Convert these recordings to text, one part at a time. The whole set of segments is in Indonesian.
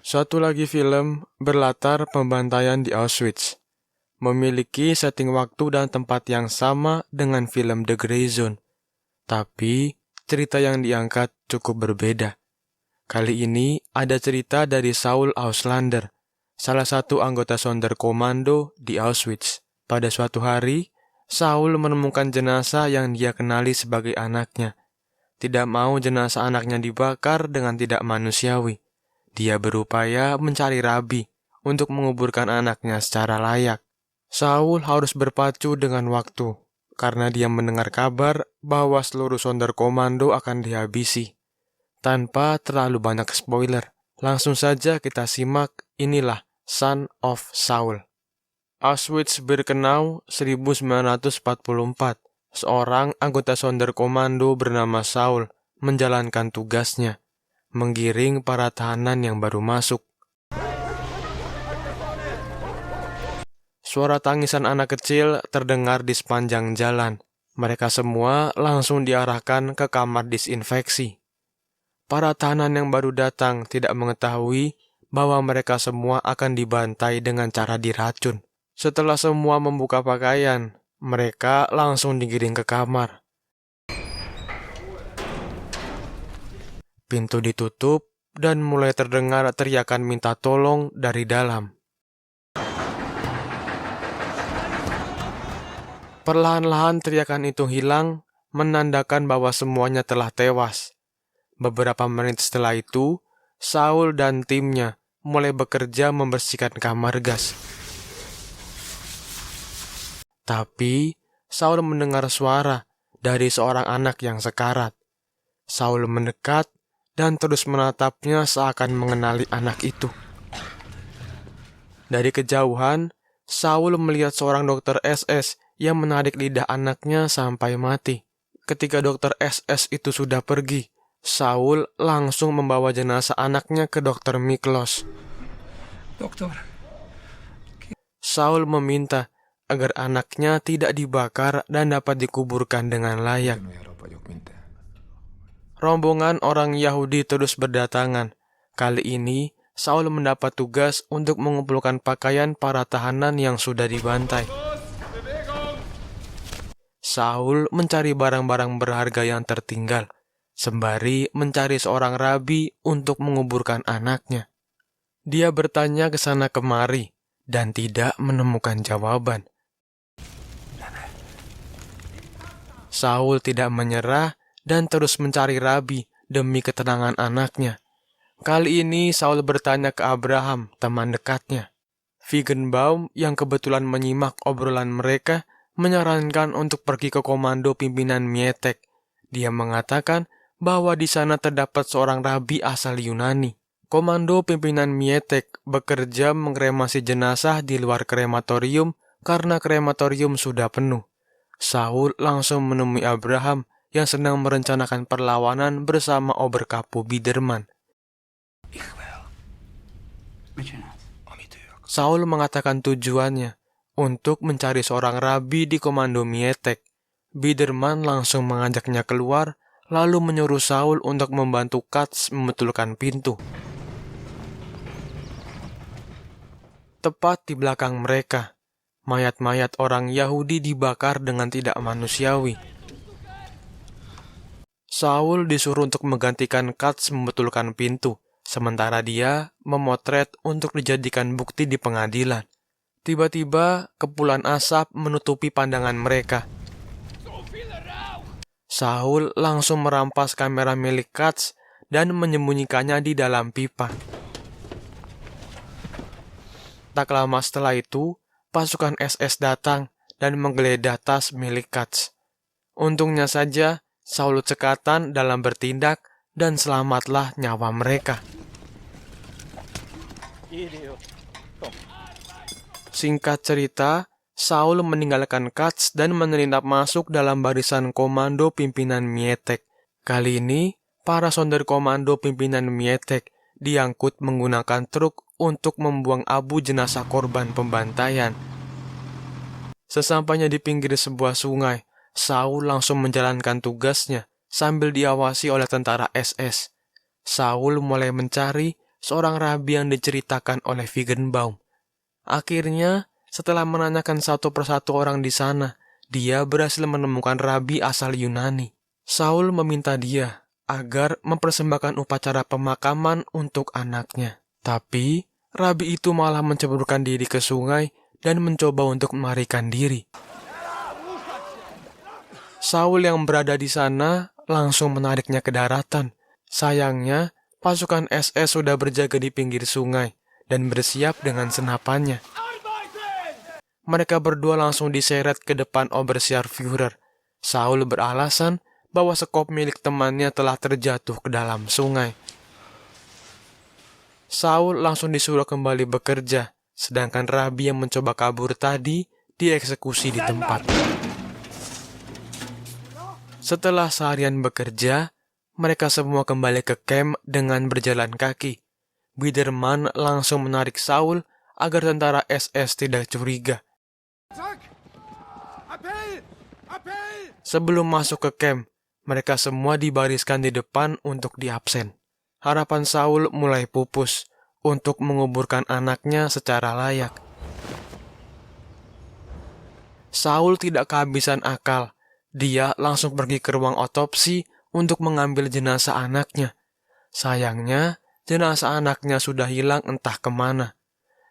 Satu lagi film berlatar pembantaian di Auschwitz, memiliki setting waktu dan tempat yang sama dengan film The Grey Zone. Tapi, cerita yang diangkat cukup berbeda. Kali ini ada cerita dari Saul Auslander, salah satu anggota Sonderkommando di Auschwitz. Pada suatu hari, Saul menemukan jenazah yang dia kenali sebagai anaknya. Tidak mau jenazah anaknya dibakar dengan tidak manusiawi. Dia berupaya mencari rabi untuk menguburkan anaknya secara layak. Saul harus berpacu dengan waktu, karena dia mendengar kabar bahwa seluruh Sonderkommando akan dihabisi. Tanpa terlalu banyak spoiler, langsung saja kita simak inilah Son of Saul. Auschwitz-Birkenau 1944. Seorang anggota Sonderkommando bernama Saul menjalankan tugasnya, menggiring para tahanan yang baru masuk. Suara tangisan anak kecil terdengar di sepanjang jalan. Mereka semua langsung diarahkan ke kamar disinfeksi. Para tahanan yang baru datang tidak mengetahui bahwa mereka semua akan dibantai dengan cara diracun. Setelah semua membuka pakaian, mereka langsung digiring ke kamar. Pintu ditutup dan mulai terdengar teriakan minta tolong dari dalam. Perlahan-lahan teriakan itu hilang, menandakan bahwa semuanya telah tewas. Beberapa menit setelah itu, Saul dan timnya mulai bekerja membersihkan kamar gas. Tapi, Saul mendengar suara dari seorang anak yang sekarat. Saul mendekat dan terus menatapnya seakan mengenali anak itu. Dari kejauhan, Saul melihat seorang dokter SS yang menarik lidah anaknya sampai mati. Ketika dokter SS itu sudah pergi, Saul langsung membawa jenazah anaknya ke dokter Miklos. Dokter. Saul meminta agar anaknya tidak dibakar dan dapat dikuburkan dengan layak. Rombongan orang Yahudi terus berdatangan. Kali ini, Saul mendapat tugas untuk mengumpulkan pakaian para tahanan yang sudah dibantai. Saul mencari barang-barang berharga yang tertinggal, sembari mencari seorang rabi untuk menguburkan anaknya. Dia bertanya ke sana kemari dan tidak menemukan jawaban. Saul tidak menyerah dan terus mencari rabi demi ketenangan anaknya. Kali ini Saul bertanya ke Abraham, teman dekatnya. Feigenbaum yang kebetulan menyimak obrolan mereka menyarankan untuk pergi ke komando pimpinan Mietek. Dia mengatakan bahwa di sana terdapat seorang rabi asal Yunani. Komando pimpinan Mietek bekerja mengkremasi jenazah di luar krematorium karena krematorium sudah penuh. Saul langsung menemui Abraham yang sedang merencanakan perlawanan bersama Oberkapo Biderman. Saul mengatakan tujuannya untuk mencari seorang rabi di komando Mietek. Biderman langsung mengajaknya keluar, lalu menyuruh Saul untuk membantu Katz membetulkan pintu. Tepat di belakang mereka, mayat-mayat orang Yahudi dibakar dengan tidak manusiawi. Saul disuruh untuk menggantikan Katz membetulkan pintu, sementara dia memotret untuk dijadikan bukti di pengadilan. Tiba-tiba, kepulan asap menutupi pandangan mereka. Saul langsung merampas kamera milik Katz dan menyembunyikannya di dalam pipa. Tak lama setelah itu, pasukan SS datang dan menggeledah tas milik Katz. Untungnya saja, Saul cekatan dalam bertindak dan selamatlah nyawa mereka. Singkat cerita, Saul meninggalkan Katz dan menyelinap masuk dalam barisan komando pimpinan Mietek. Kali ini, para Sonderkommando pimpinan Mietek diangkut menggunakan truk untuk membuang abu jenazah korban pembantaian. Sesampainya di pinggir sebuah sungai, Saul langsung menjalankan tugasnya sambil diawasi oleh tentara SS. Saul mulai mencari seorang rabi yang diceritakan oleh Feigenbaum. Akhirnya, setelah menanyakan satu persatu orang di sana, dia berhasil menemukan rabi asal Yunani. Saul meminta dia agar mempersembahkan upacara pemakaman untuk anaknya. Tapi, rabi itu malah menceburkan diri ke sungai dan mencoba untuk melarikan diri. Saul yang berada di sana langsung menariknya ke daratan. Sayangnya, pasukan SS sudah berjaga di pinggir sungai dan bersiap dengan senapannya. Mereka berdua langsung diseret ke depan Obersturmführer. Saul beralasan bahwa sekop milik temannya telah terjatuh ke dalam sungai. Saul langsung disuruh kembali bekerja, sedangkan rabi yang mencoba kabur tadi dieksekusi di tempat. Setelah seharian bekerja, mereka semua kembali ke camp dengan berjalan kaki. Biedermann langsung menarik Saul agar tentara SS tidak curiga. Sebelum masuk ke camp, mereka semua dibariskan di depan untuk diabsen. Harapan Saul mulai pupus untuk menguburkan anaknya secara layak. Saul tidak kehabisan akal. Dia langsung pergi ke ruang otopsi untuk mengambil jenazah anaknya. Sayangnya, jenazah anaknya sudah hilang entah kemana.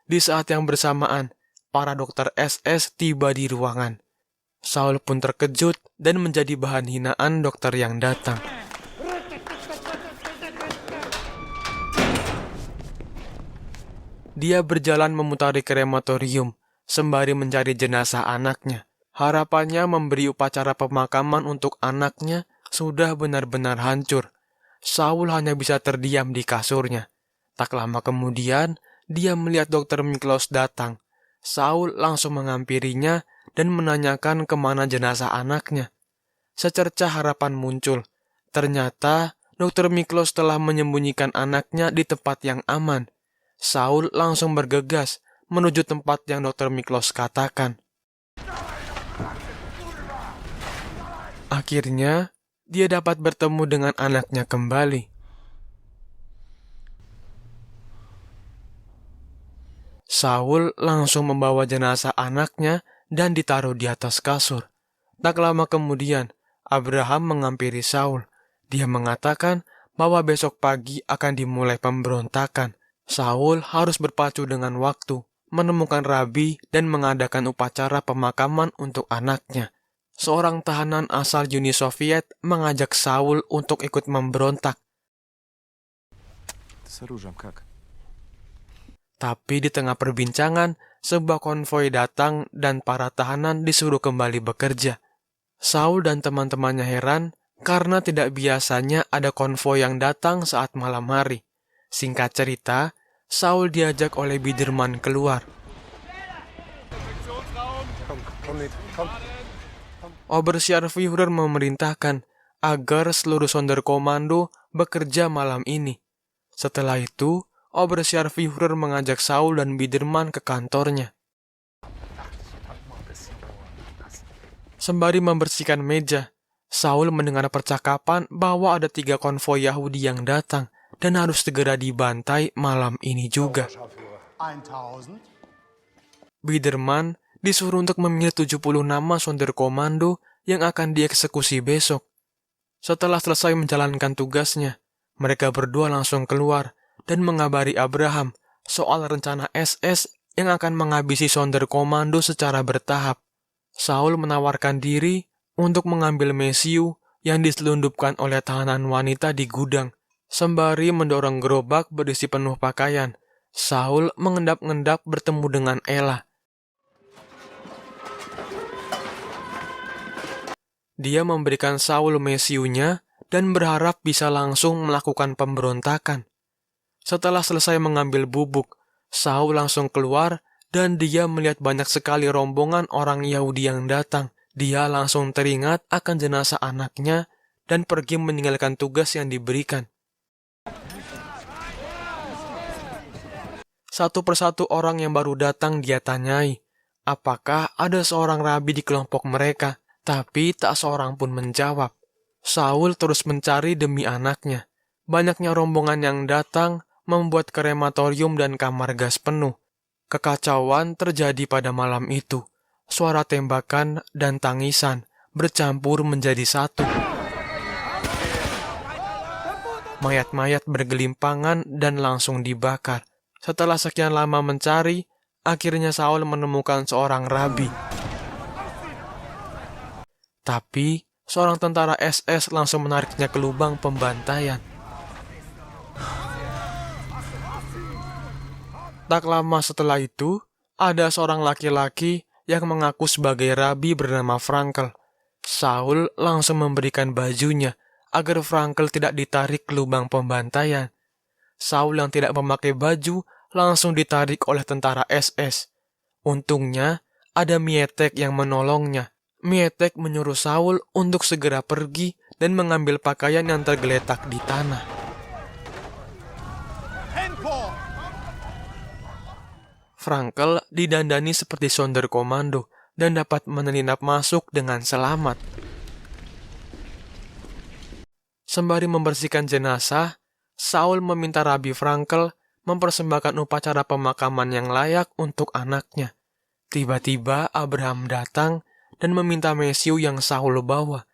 Di saat yang bersamaan, para dokter SS tiba di ruangan. Saul pun terkejut dan menjadi bahan hinaan dokter yang datang. Dia berjalan memutari krematorium sembari mencari jenazah anaknya. Harapannya memberi upacara pemakaman untuk anaknya sudah benar-benar hancur. Saul hanya bisa terdiam di kasurnya. Tak lama kemudian, dia melihat Dr. Miklos datang. Saul langsung menghampirinya dan menanyakan kemana jenazah anaknya. Secercah harapan muncul. Ternyata, Dr. Miklos telah menyembunyikan anaknya di tempat yang aman. Saul langsung bergegas menuju tempat yang Dr. Miklos katakan. Akhirnya, dia dapat bertemu dengan anaknya kembali. Saul langsung membawa jenazah anaknya dan ditaruh di atas kasur. Tak lama kemudian, Abraham menghampiri Saul. Dia mengatakan bahwa besok pagi akan dimulai pemberontakan. Saul harus berpacu dengan waktu, menemukan rabi dan mengadakan upacara pemakaman untuk anaknya. Seorang tahanan asal Uni Soviet mengajak Saul untuk ikut memberontak. Tapi di tengah perbincangan, sebuah konvoi datang dan para tahanan disuruh kembali bekerja. Saul dan teman-temannya heran karena tidak biasanya ada konvoi yang datang saat malam hari. Singkat cerita, Saul diajak oleh Biedermann keluar. Obersturmführer memerintahkan agar seluruh Sonderkommando bekerja malam ini. Setelah itu, Obersturmführer mengajak Saul dan Biedermann ke kantornya. Sembari membersihkan meja, Saul mendengar percakapan bahwa ada 3 konvoi Yahudi yang datang dan harus segera dibantai malam ini juga. Biedermann disuruh untuk memilih 70 nama Sonderkommando yang akan dieksekusi besok. Setelah selesai menjalankan tugasnya, mereka berdua langsung keluar dan mengabari Abraham soal rencana SS yang akan menghabisi Sonderkommando secara bertahap. Saul menawarkan diri untuk mengambil mesiu yang diselundupkan oleh tahanan wanita di gudang. Sembari mendorong gerobak berisi penuh pakaian, Saul mengendap-endap bertemu dengan Ella. Dia memberikan Saul mesiunya dan berharap bisa langsung melakukan pemberontakan. Setelah selesai mengambil bubuk, Saul langsung keluar dan dia melihat banyak sekali rombongan orang Yahudi yang datang. Dia langsung teringat akan jenazah anaknya dan pergi meninggalkan tugas yang diberikan. Satu persatu orang yang baru datang dia tanyai, apakah ada seorang rabi di kelompok mereka? Tapi tak seorang pun menjawab. Saul terus mencari demi anaknya. Banyaknya rombongan yang datang membuat krematorium dan kamar gas penuh. Kekacauan terjadi pada malam itu. Suara tembakan dan tangisan bercampur menjadi satu. Mayat-mayat bergelimpangan dan langsung dibakar. Setelah sekian lama mencari, akhirnya Saul menemukan seorang rabi. Tapi, seorang tentara SS langsung menariknya ke lubang pembantaian. Tak lama setelah itu, ada seorang laki-laki yang mengaku sebagai rabi bernama Frankel. Saul langsung memberikan bajunya agar Frankel tidak ditarik ke lubang pembantaian. Saul yang tidak memakai baju langsung ditarik oleh tentara SS. Untungnya, ada Mietek yang menolongnya. Mietek menyuruh Saul untuk segera pergi dan mengambil pakaian yang tergeletak di tanah. Frankel didandani seperti Sonderkommando dan dapat menyelinap masuk dengan selamat. Sembari membersihkan jenazah, Saul meminta Rabi Frankel mempersembahkan upacara pemakaman yang layak untuk anaknya. Tiba-tiba Abraham datang dan meminta mesiu yang Saul bawa.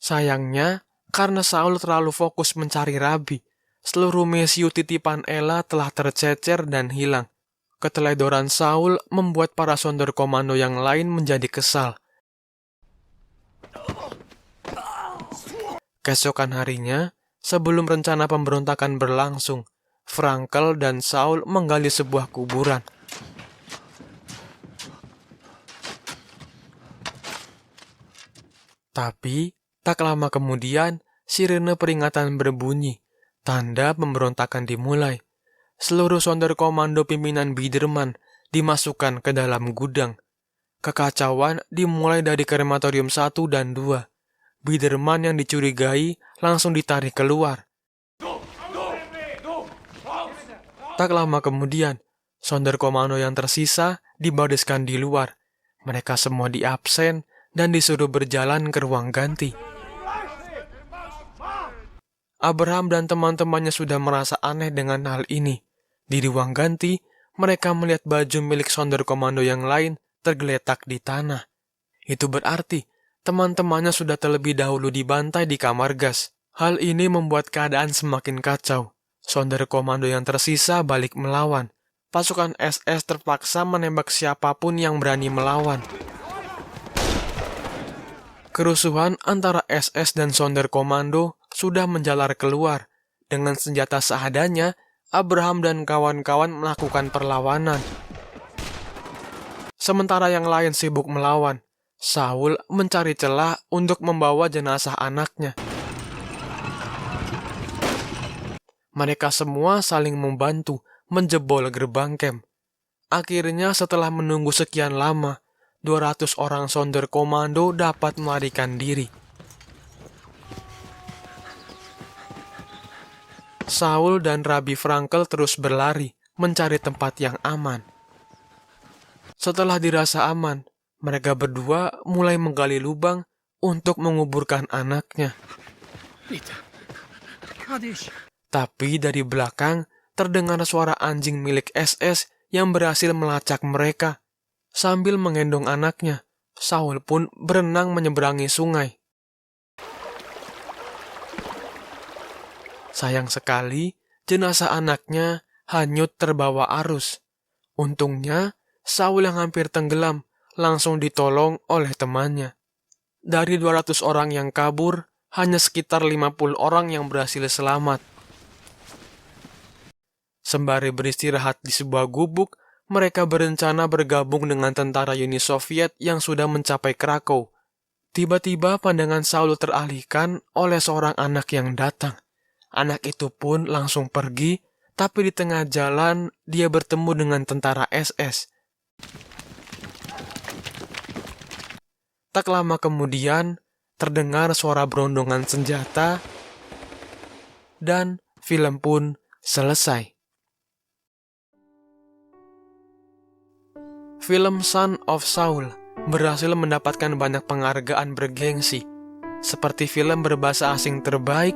Sayangnya, karena Saul terlalu fokus mencari Rabi, seluruh mesiu titipan Ela telah tercecer dan hilang. Keteledoran Saul membuat para Sonderkommando yang lain menjadi kesal. Keesokan harinya, sebelum rencana pemberontakan berlangsung, Frankel dan Saul menggali sebuah kuburan. Tapi, tak lama kemudian, sirene peringatan berbunyi, tanda pemberontakan dimulai. Seluruh Sonderkommando pimpinan Biedermann dimasukkan ke dalam gudang. Kekacauan dimulai dari krematorium 1 dan 2. Biedermann yang dicurigai langsung ditarik keluar. Tak lama kemudian, Sonderkommando yang tersisa dibariskan di luar. Mereka semua diabsen dan disuruh berjalan ke ruang ganti. Abraham dan teman-temannya sudah merasa aneh dengan hal ini. Di ruang ganti, mereka melihat baju milik Sonderkommando yang lain tergeletak di tanah. Itu berarti teman-temannya sudah terlebih dahulu dibantai di kamar gas. Hal ini membuat keadaan semakin kacau. Sonderkommando yang tersisa balik melawan. Pasukan SS terpaksa menembak siapapun yang berani melawan. Kerusuhan antara SS dan Sonderkommando sudah menjalar keluar. Dengan senjata seadanya, Abraham dan kawan-kawan melakukan perlawanan. Sementara yang lain sibuk melawan, Saul mencari celah untuk membawa jenazah anaknya. Mereka semua saling membantu menjebol gerbang camp. Akhirnya setelah menunggu sekian lama, 200 orang Sonderkommando dapat melarikan diri. Saul dan Rabi Frankel terus berlari, mencari tempat yang aman. Setelah dirasa aman, mereka berdua mulai menggali lubang untuk menguburkan anaknya. Tapi dari belakang, terdengar suara anjing milik SS yang berhasil melacak mereka. Sambil menggendong anaknya, Saul pun berenang menyeberangi sungai. Sayang sekali, jenazah anaknya hanyut terbawa arus. Untungnya, Saul yang hampir tenggelam langsung ditolong oleh temannya. Dari 200 orang yang kabur, hanya sekitar 50 orang yang berhasil selamat. Sembari beristirahat di sebuah gubuk, mereka berencana bergabung dengan tentara Uni Soviet yang sudah mencapai Krakow. Tiba-tiba pandangan Saul teralihkan oleh seorang anak yang datang. Anak itu pun langsung pergi, tapi di tengah jalan dia bertemu dengan tentara SS. Tak lama kemudian, terdengar suara berondongan senjata, dan film pun selesai. Film Son of Saul berhasil mendapatkan banyak penghargaan bergengsi, seperti film berbahasa asing terbaik,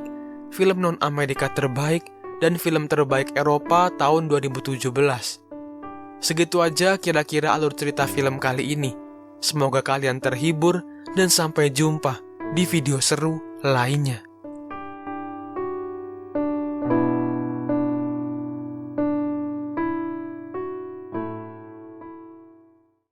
film non-Amerika terbaik, dan film terbaik Eropa tahun 2017. Segitu aja kira-kira alur cerita film kali ini. Semoga kalian terhibur dan sampai jumpa di video seru lainnya.